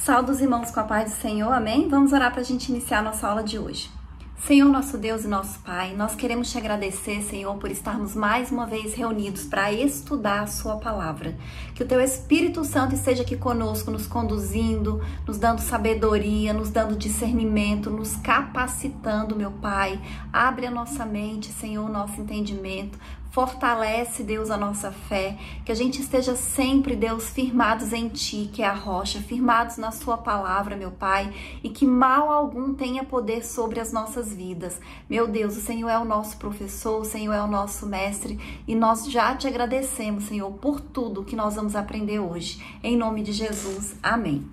Saúde os irmãos com a paz do Senhor, amém? Vamos orar para a gente iniciar a nossa aula de hoje. Senhor, nosso Deus e nosso Pai, nós queremos te agradecer, Senhor, por estarmos mais uma vez reunidos para estudar a sua palavra. Que o teu Espírito Santo esteja aqui conosco, nos conduzindo, nos dando sabedoria, nos dando discernimento, nos capacitando, meu Pai. Abre a nossa mente, Senhor, o nosso entendimento. Fortalece, Deus, a nossa fé, que a gente esteja sempre, Deus, firmados em Ti, que é a rocha, firmados na Sua palavra, meu Pai, e que mal algum tenha poder sobre as nossas vidas. Meu Deus, o Senhor é o nosso professor, o Senhor é o nosso mestre, e nós já te agradecemos, Senhor, por tudo que nós vamos aprender hoje. Em nome de Jesus, amém.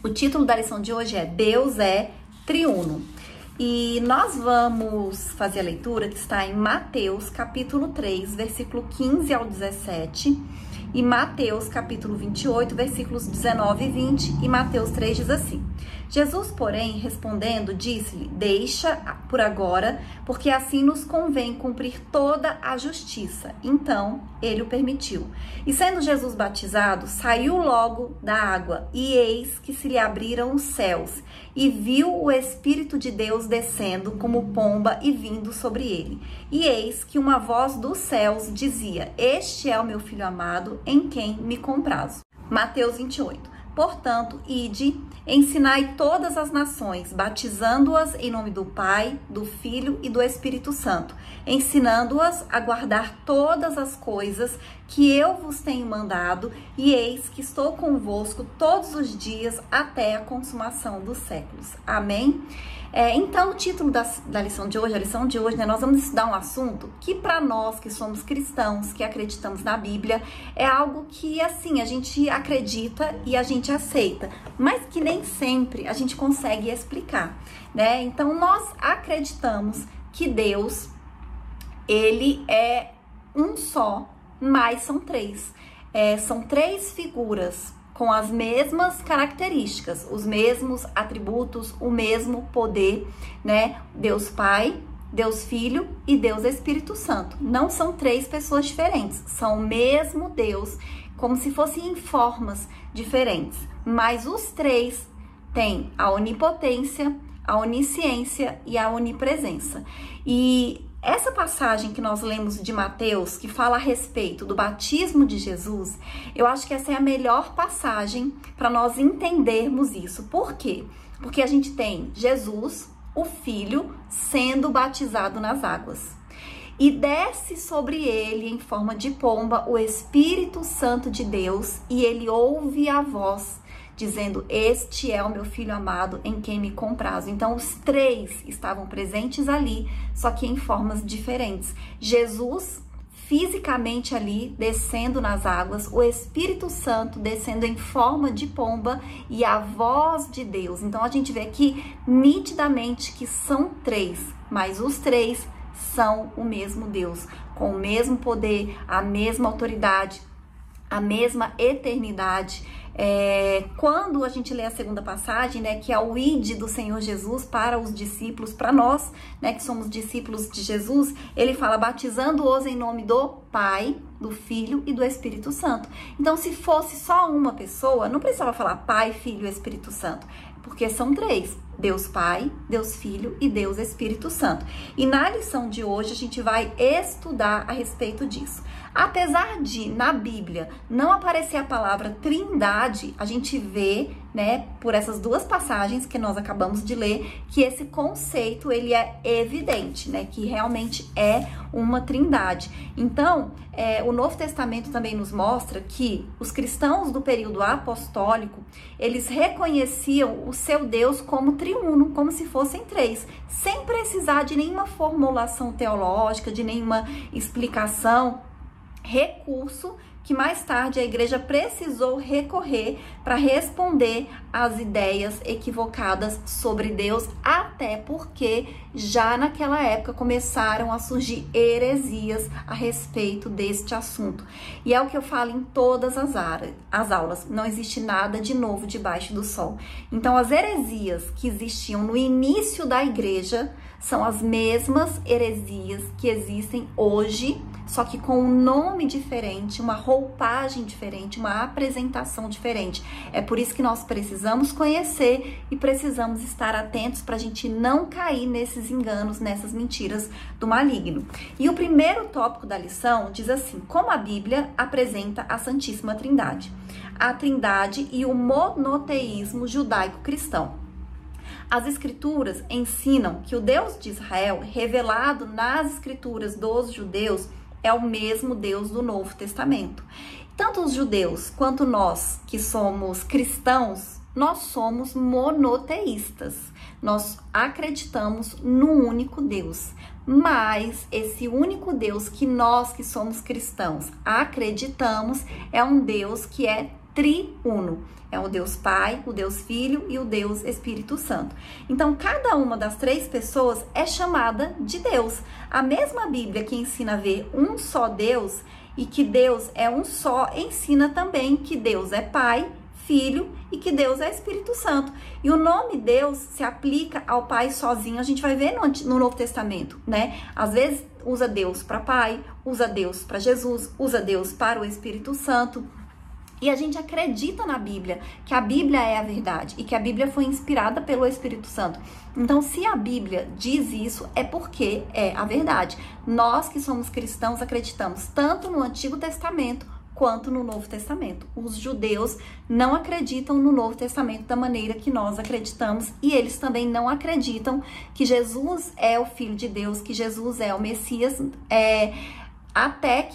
O título da lição de hoje é Deus é Triuno. E nós vamos fazer a leitura que está em Mateus, capítulo 3, versículo 15 ao 17, e Mateus, capítulo 28, versículos 19 e 20, e Mateus 3 diz assim: Jesus, porém, respondendo, disse-lhe: deixa por agora, porque assim nos convém cumprir toda a justiça. Então, ele o permitiu. E sendo Jesus batizado, saiu logo da água, e eis que se lhe abriram os céus, e viu o Espírito de Deus descendo como pomba e vindo sobre ele. E eis que uma voz dos céus dizia: este é o meu Filho amado, em quem me comprazo. Mateus 28. Portanto, ide, ensinai todas as nações, batizando-as em nome do Pai, do Filho e do Espírito Santo, ensinando-as a guardar todas as coisas que eu vos tenho mandado, e eis que estou convosco todos os dias até a consumação dos séculos. Amém? Então, o título da lição de hoje, nós vamos estudar um assunto que para nós que somos cristãos, que acreditamos na Bíblia, é algo que, assim, a gente acredita e a gente aceita, mas que nem sempre a gente consegue explicar, né? Então, nós acreditamos que Deus, Ele é um só, mas são três. São três figuras com as mesmas características, os mesmos atributos, o mesmo poder, né? Deus Pai, Deus Filho e Deus Espírito Santo. Não são três pessoas diferentes, são o mesmo Deus, como se fossem em formas diferentes. Mas os três têm a onipotência, a onisciência e a onipresença. E essa passagem que nós lemos de Mateus, que fala a respeito do batismo de Jesus, eu acho que essa é a melhor passagem para nós entendermos isso. Por quê? Porque a gente tem Jesus, o Filho, sendo batizado nas águas. E desce sobre ele, em forma de pomba, o Espírito Santo de Deus, e ele ouve a voz dizendo: este é o meu Filho amado, em quem me comprazo. Então, os três estavam presentes ali, só que em formas diferentes. Jesus, fisicamente ali, descendo nas águas, o Espírito Santo descendo em forma de pomba e a voz de Deus. Então, a gente vê aqui nitidamente que são três, mas os três são o mesmo Deus, com o mesmo poder, a mesma autoridade, a mesma eternidade. Quando a gente lê a segunda passagem, né, que é o ide do Senhor Jesus para os discípulos, para nós, né, que somos discípulos de Jesus, ele fala: batizando-os em nome do Pai, do Filho e do Espírito Santo. Então, se fosse só uma pessoa, não precisava falar Pai, Filho e Espírito Santo, porque são três: Deus Pai, Deus Filho e Deus Espírito Santo. E na lição de hoje a gente vai estudar a respeito disso. Apesar de, na Bíblia, não aparecer a palavra trindade, a gente vê, né, por essas duas passagens que nós acabamos de ler, que esse conceito, ele é evidente, né, que realmente é uma trindade. Então, o Novo Testamento também nos mostra que os cristãos do período apostólico, eles reconheciam o seu Deus como triuno, como se fossem três, sem precisar de nenhuma formulação teológica, de nenhuma explicação, recurso que mais tarde a igreja precisou recorrer para responder às ideias equivocadas sobre Deus, até porque já naquela época começaram a surgir heresias a respeito deste assunto. E é o que eu falo em todas as aulas, não existe nada de novo debaixo do sol. Então, as heresias que existiam no início da igreja são as mesmas heresias que existem hoje só que com um nome diferente, uma roupagem diferente, uma apresentação diferente. É por isso que nós precisamos conhecer e precisamos estar atentos para a gente não cair nesses enganos, nessas mentiras do maligno. E o primeiro tópico da lição diz assim: como a Bíblia apresenta a Santíssima Trindade, a Trindade e o monoteísmo judaico-cristão. As escrituras ensinam que o Deus de Israel, revelado nas escrituras dos judeus, é o mesmo Deus do Novo Testamento. Tanto os judeus quanto nós, que somos cristãos, nós somos monoteístas. Nós acreditamos no único Deus. Mas esse único Deus que nós, que somos cristãos, acreditamos, é um Deus que é triuno. É o Deus Pai, o Deus Filho e o Deus Espírito Santo. Então, cada uma das três pessoas é chamada de Deus. A mesma Bíblia que ensina a ver um só Deus e que Deus é um só, ensina também que Deus é Pai, Filho e que Deus é Espírito Santo. E o nome Deus se aplica ao Pai sozinho. A gente vai ver no Novo Testamento, né? Às vezes usa Deus para Pai, usa Deus para Jesus, usa Deus para o Espírito Santo. E a gente acredita na Bíblia, que a Bíblia é a verdade e que a Bíblia foi inspirada pelo Espírito Santo. Então, se a Bíblia diz isso, é porque é a verdade. Nós que somos cristãos acreditamos tanto no Antigo Testamento quanto no Novo Testamento. Os judeus não acreditam no Novo Testamento da maneira que nós acreditamos e eles também não acreditam que Jesus é o Filho de Deus, que Jesus é o Messias, até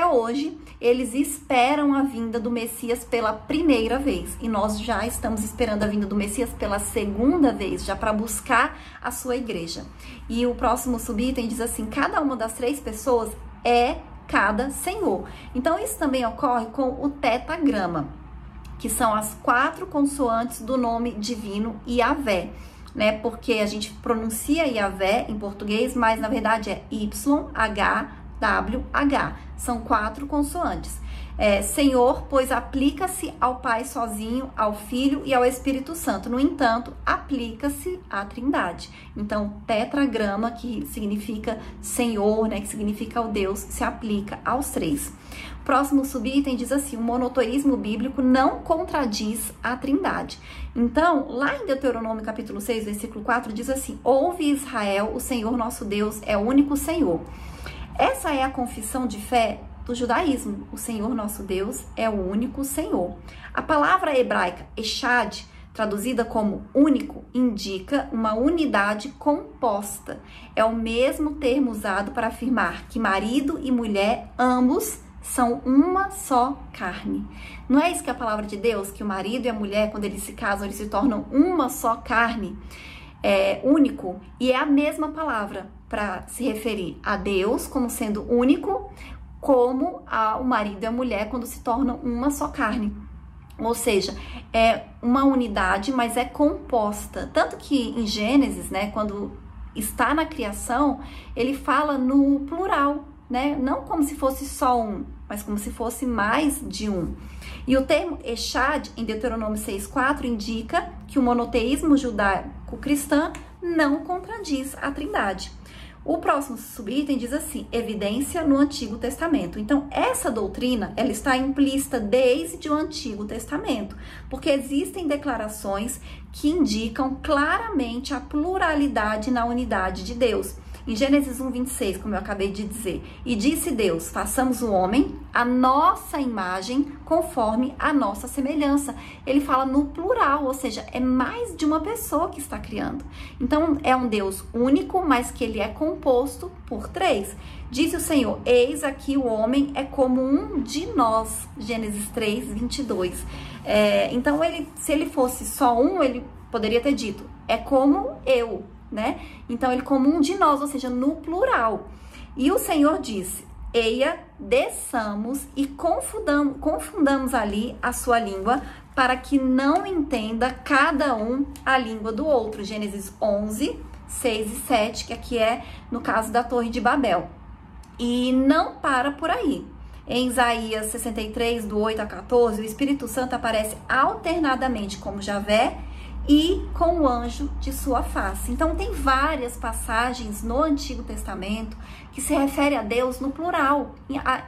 hoje eles esperam a vinda do Messias pela primeira vez. E nós já estamos esperando a vinda do Messias pela segunda vez, já para buscar a sua igreja. E o próximo subitem diz assim: cada uma das três pessoas é cada Senhor. Então isso também ocorre com o tetagrama, que são as 4 consoantes do nome divino Yahvé, né? Porque a gente pronuncia Yahvé em português, mas na verdade é YHWH. São 4 consoantes. Senhor, pois aplica-se ao Pai sozinho, ao Filho e ao Espírito Santo. No entanto, aplica-se à Trindade. Então, tetragrama, que significa Senhor, né, que significa o Deus, se aplica aos 3. O próximo subitem diz assim: o monoteísmo bíblico não contradiz a Trindade. Então, lá em Deuteronômio capítulo 6, versículo 4, diz assim: ouve Israel, o Senhor nosso Deus é o único Senhor. Essa é a confissão de fé do judaísmo. O Senhor nosso Deus é o único Senhor. A palavra hebraica echad, traduzida como único, indica uma unidade composta. É o mesmo termo usado para afirmar que marido e mulher, ambos, são uma só carne. Não é isso que é a palavra de Deus? Que o marido e a mulher, quando eles se casam, eles se tornam uma só carne, único. E é a mesma palavra para se referir a Deus como sendo único, como o marido e a mulher quando se tornam uma só carne. Ou seja, é uma unidade, mas é composta. Tanto que em Gênesis, né, quando está na criação, ele fala no plural, né? Não como se fosse só um, mas como se fosse mais de um. E o termo echad, em Deuteronômio 6,4, indica que o monoteísmo judaico-cristão não contradiz a Trindade. O próximo subitem diz assim: evidência no Antigo Testamento. Então, essa doutrina, ela está implícita desde o Antigo Testamento, porque existem declarações que indicam claramente a pluralidade na unidade de Deus. Em Gênesis 1:26, como eu acabei de dizer, e disse Deus: façamos o homem a nossa imagem, conforme a nossa semelhança. Ele fala no plural, ou seja, é mais de uma pessoa que está criando. Então, é um Deus único, mas que ele é composto por 3. Disse o Senhor: eis aqui o homem é como um de nós. Gênesis 3:22. Então, se ele fosse só um, ele poderia ter dito: é como eu, né? Então, ele como um de nós, ou seja, no plural. E o Senhor disse: eia, desçamos e confundamos ali a sua língua, para que não entenda cada um a língua do outro. Gênesis 11, 6 e 7, que aqui é no caso da Torre de Babel. E não para por aí. Em Isaías 63, do 8 a 14, o Espírito Santo aparece alternadamente como Javé e com o anjo de sua face. Então tem várias passagens no Antigo Testamento que se refere a Deus no plural,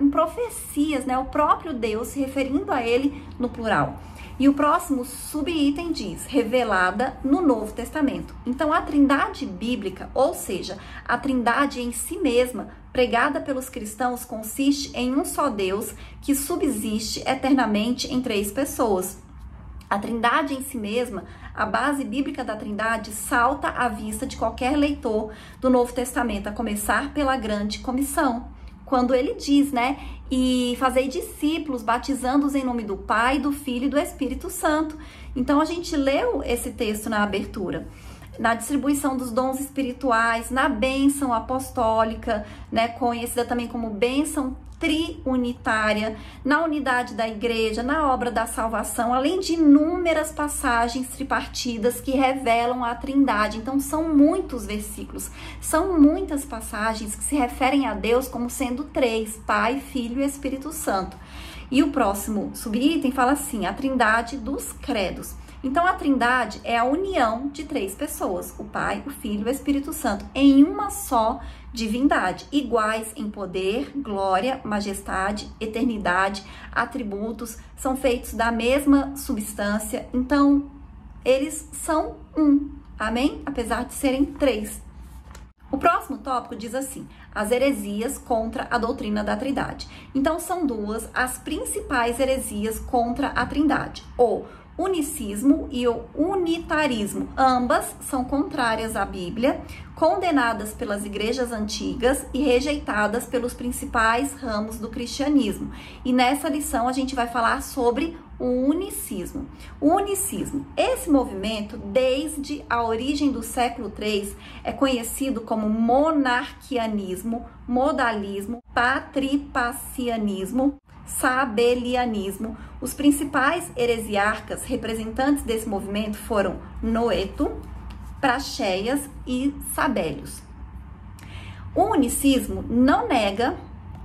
em profecias, né? O próprio Deus se referindo a ele no plural. E o próximo subitem diz, revelada no Novo Testamento. Então a trindade bíblica, ou seja, a trindade em si mesma, pregada pelos cristãos, consiste em um só Deus que subsiste eternamente em três pessoas. A trindade em si mesma, a base bíblica da trindade, salta à vista de qualquer leitor do Novo Testamento, a começar pela grande comissão. Quando ele diz, né, e fazei discípulos, batizando-os em nome do Pai, do Filho e do Espírito Santo. Então a gente leu esse texto na abertura. Na distribuição dos dons espirituais, na bênção apostólica, né, conhecida também como bênção triunitária, na unidade da igreja, na obra da salvação, além de inúmeras passagens tripartidas que revelam a trindade. Então são muitos versículos, são muitas passagens que se referem a Deus como sendo três, Pai, Filho e Espírito Santo. E o próximo subitem fala assim, a trindade dos credos. Então, a trindade é a união de três pessoas, o Pai, o Filho e o Espírito Santo, em uma só divindade, iguais em poder, glória, majestade, eternidade, atributos, são feitos da mesma substância, então, eles são um, amém? Apesar de serem três. O próximo tópico diz assim, as heresias contra a doutrina da trindade. Então, são duas as principais heresias contra a trindade, o unicismo e o unitarismo. Ambas são contrárias à Bíblia, condenadas pelas igrejas antigas e rejeitadas pelos principais ramos do cristianismo. E nessa lição a gente vai falar sobre o unicismo. O unicismo, esse movimento, desde a origem do século III, é conhecido como monarquianismo, modalismo, patripacianismo, sabelianismo. Os principais heresiarcas representantes desse movimento foram Noeto, Praxéias e Sabélios. O unicismo não nega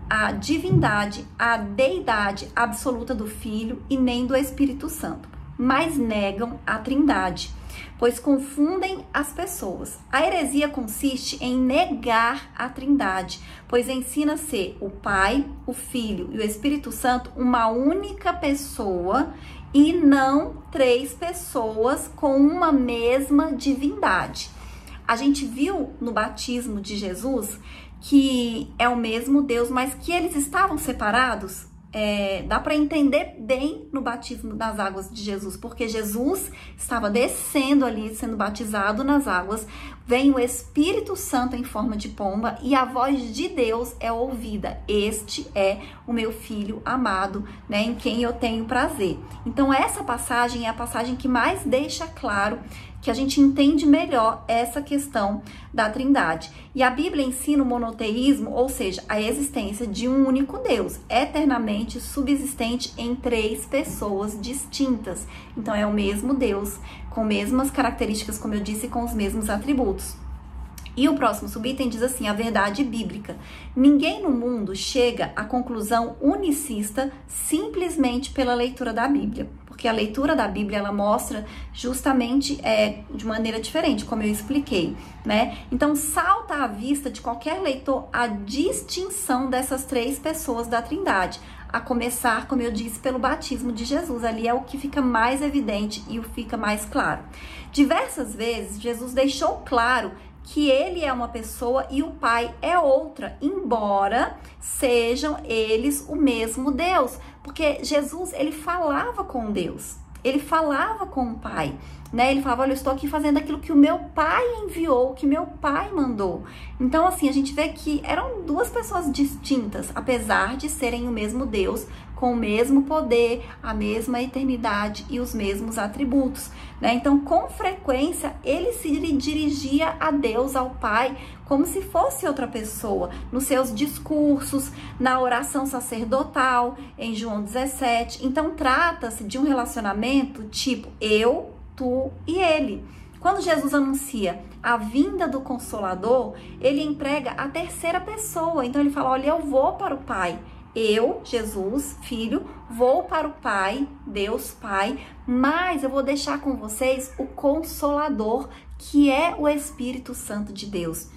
a divindade, a deidade absoluta do Filho e nem do Espírito Santo, mas negam a trindade, pois confundem as pessoas. A heresia consiste em negar a trindade, pois ensina ser o Pai, o Filho e o Espírito Santo uma única pessoa e não três pessoas com uma mesma divindade. A gente viu no batismo de Jesus que é o mesmo Deus, mas que eles estavam separados. Dá para entender bem no batismo das águas de Jesus, porque Jesus estava descendo ali, sendo batizado nas águas, vem o Espírito Santo em forma de pomba e a voz de Deus é ouvida. Este é o meu filho amado, né, em quem eu tenho prazer. Então essa passagem é a passagem que mais deixa claro que a gente entende melhor essa questão da trindade. E a Bíblia ensina o monoteísmo, ou seja, a existência de um único Deus, eternamente subsistente em três pessoas distintas. Então é o mesmo Deus, com mesmas características, como eu disse, com os mesmos atributos. E o próximo subitem diz assim, a verdade bíblica. Ninguém no mundo chega à conclusão unicista simplesmente pela leitura da Bíblia. Porque a leitura da Bíblia, ela mostra justamente de maneira diferente, como eu expliquei, né? Então, salta à vista de qualquer leitor a distinção dessas três pessoas da Trindade. A começar, como eu disse, pelo batismo de Jesus. Ali é o que fica mais evidente e o fica mais claro. Diversas vezes, Jesus deixou claro que ele é uma pessoa e o Pai é outra, embora sejam eles o mesmo Deus. Porque Jesus, ele falava com Deus, ele falava com o Pai, né? Ele falava, olha, eu estou aqui fazendo aquilo que o meu Pai enviou, que meu Pai mandou. Então, assim, a gente vê que eram duas pessoas distintas, apesar de serem o mesmo Deus, com o mesmo poder, a mesma eternidade e os mesmos atributos, né? Então, com frequência, ele se dirigia a Deus, ao Pai, como se fosse outra pessoa, nos seus discursos, na oração sacerdotal, em João 17. Então, trata-se de um relacionamento tipo eu, tu e ele. Quando Jesus anuncia a vinda do Consolador, ele emprega a terceira pessoa. Então, ele fala, olha, eu vou para o Pai. eu, Jesus, Filho, vou para o Pai, Deus Pai, mas eu vou deixar com vocês o Consolador, que é o Espírito Santo de Deus.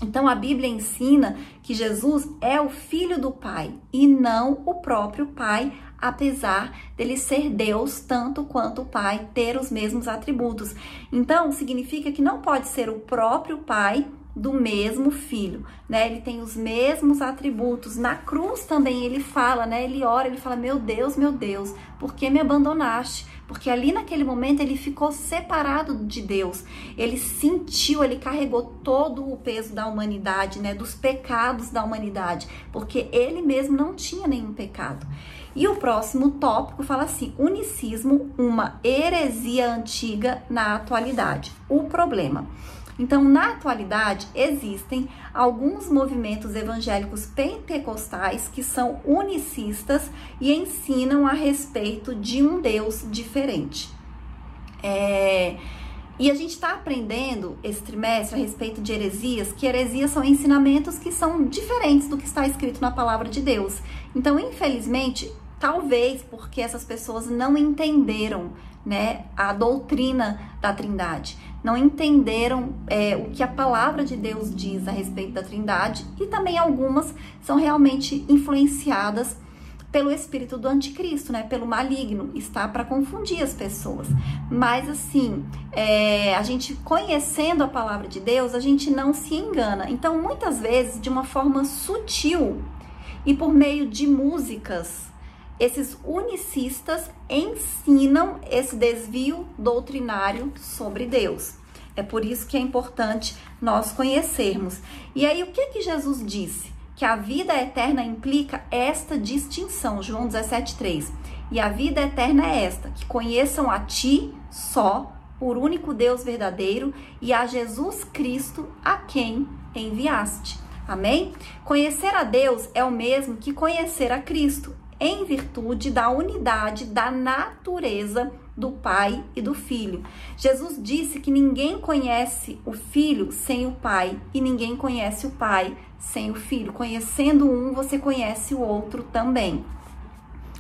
Então a Bíblia ensina que Jesus é o Filho do Pai e não o próprio Pai, apesar dele ser Deus tanto quanto o Pai, ter os mesmos atributos. Então significa que não pode ser o próprio Pai do mesmo Filho, né? Ele tem os mesmos atributos. Na cruz também ele fala, né? Ele ora, ele fala: meu Deus, por que me abandonaste? Porque ali naquele momento ele ficou separado de Deus. Ele sentiu, ele carregou todo o peso da humanidade, né? Dos pecados da humanidade, porque ele mesmo não tinha nenhum pecado. E o próximo tópico fala assim: unicismo, uma heresia antiga na atualidade. O problema. Então, na atualidade, existem alguns movimentos evangélicos pentecostais que são unicistas e ensinam a respeito de um Deus diferente. E a gente está aprendendo esse trimestre a respeito de heresias, que heresias são ensinamentos que são diferentes do que está escrito na palavra de Deus. Então, infelizmente, talvez porque essas pessoas não entenderam, né, a doutrina da Trindade, não entenderam o que a palavra de Deus diz a respeito da Trindade, e também algumas são realmente influenciadas pelo espírito do anticristo, né, pelo maligno, está para confundir as pessoas. Mas assim, a gente conhecendo a palavra de Deus, a gente não se engana. Então, muitas vezes, de uma forma sutil e por meio de músicas, esses unicistas ensinam esse desvio doutrinário sobre Deus. É por isso que é importante nós conhecermos. E aí, o que Jesus disse? Que a vida eterna implica esta distinção, João 17,3. E a vida eterna é esta, que conheçam a Ti só, por único Deus verdadeiro, e a Jesus Cristo, a quem enviaste. Amém? Conhecer a Deus é o mesmo que conhecer a Cristo, em virtude da unidade da natureza do Pai e do Filho. Jesus disse que ninguém conhece o Filho sem o Pai e ninguém conhece o Pai sem o Filho. Conhecendo um, você conhece o outro também.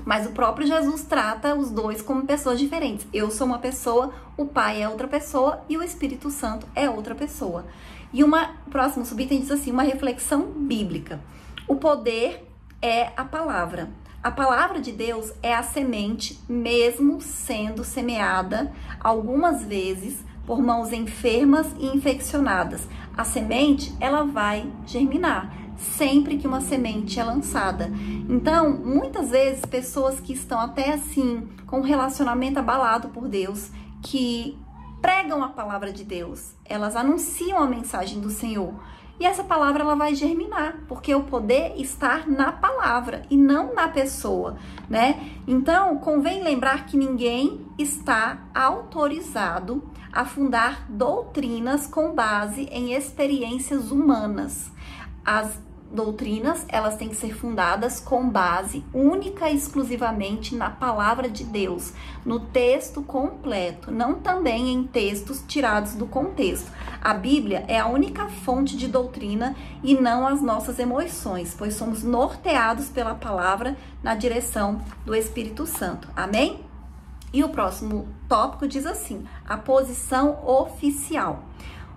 Mas o próprio Jesus trata os dois como pessoas diferentes. Eu sou uma pessoa, o Pai é outra pessoa e o Espírito Santo é outra pessoa. E o próximo subitem diz assim, uma reflexão bíblica. O poder é a palavra. A palavra de Deus é a semente, mesmo sendo semeada algumas vezes por mãos enfermas e infeccionadas. A semente, ela vai germinar sempre que uma semente é lançada. Então, muitas vezes, pessoas que estão até assim, com um relacionamento abalado por Deus, que pregam a palavra de Deus, elas anunciam a mensagem do Senhor. E essa palavra ela vai germinar, porque o poder está na palavra e não na pessoa, né? Então, convém lembrar que ninguém está autorizado a fundar doutrinas com base em experiências humanas. As doutrinas, elas têm que ser fundadas com base única e exclusivamente na palavra de Deus, no texto completo, não também em textos tirados do contexto. A Bíblia é a única fonte de doutrina e não as nossas emoções, pois somos norteados pela palavra na direção do Espírito Santo. Amém? E o próximo tópico diz assim, a posição oficial.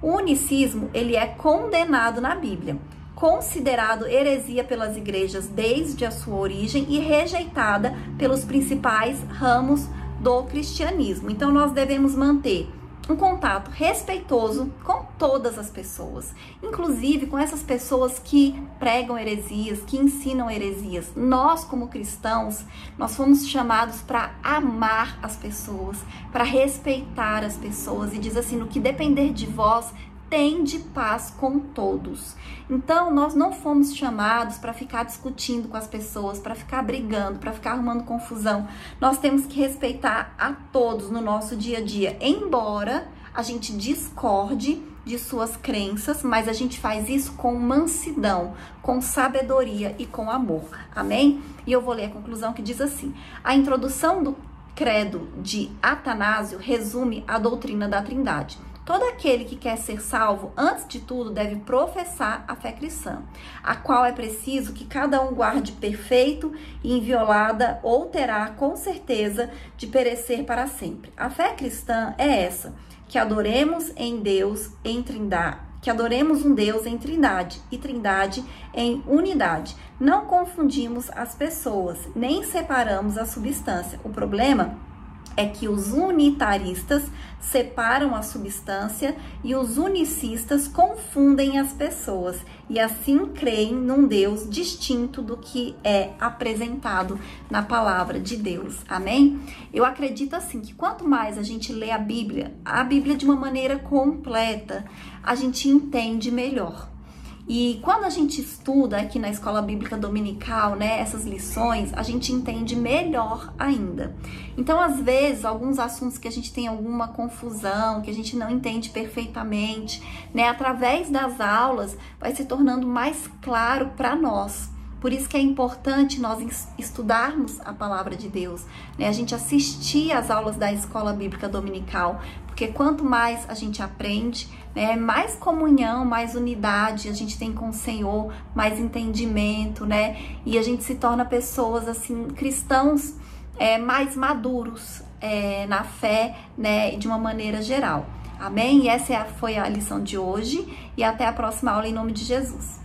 O unicismo, ele é condenado na Bíblia, considerado heresia pelas igrejas desde a sua origem e rejeitada pelos principais ramos do cristianismo. Então, nós devemos manter um contato respeitoso com todas as pessoas, inclusive com essas pessoas que pregam heresias, que ensinam heresias. Nós, como cristãos, nós fomos chamados para amar as pessoas, para respeitar as pessoas, e diz assim, no que depender de vós, tende paz com todos. Então, nós não fomos chamados para ficar discutindo com as pessoas, para ficar brigando, para ficar arrumando confusão. Nós temos que respeitar a todos no nosso dia a dia, embora a gente discorde de suas crenças, mas a gente faz isso com mansidão, com sabedoria e com amor. Amém? E eu vou ler a conclusão que diz assim, a introdução do credo de Atanásio resume a doutrina da Trindade. Todo aquele que quer ser salvo, antes de tudo, deve professar a fé cristã, a qual é preciso que cada um guarde perfeito e inviolada, ou terá com certeza de perecer para sempre. A fé cristã é essa: que adoremos em Deus em Trindade, que adoremos um Deus em Trindade e Trindade em unidade. Não confundimos as pessoas, nem separamos a substância. O problema é que os unitaristas separam a substância e os unicistas confundem as pessoas e assim creem num Deus distinto do que é apresentado na palavra de Deus. Amém? Eu acredito assim que quanto mais a gente lê a Bíblia de uma maneira completa, a gente entende melhor. E quando a gente estuda aqui na Escola Bíblica Dominical, né, essas lições, a gente entende melhor ainda. Então, às vezes, alguns assuntos que a gente tem alguma confusão, que a gente não entende perfeitamente, né, através das aulas, vai se tornando mais claro para nós. Por isso que é importante nós estudarmos a palavra de Deus, né? A gente assistir às aulas da Escola Bíblica Dominical, porque quanto mais a gente aprende, né, mais comunhão, mais unidade a gente tem com o Senhor, mais entendimento, né? E a gente se torna pessoas, assim, cristãos mais maduros na fé, né, de uma maneira geral. Amém? E essa foi a lição de hoje e até a próxima aula em nome de Jesus.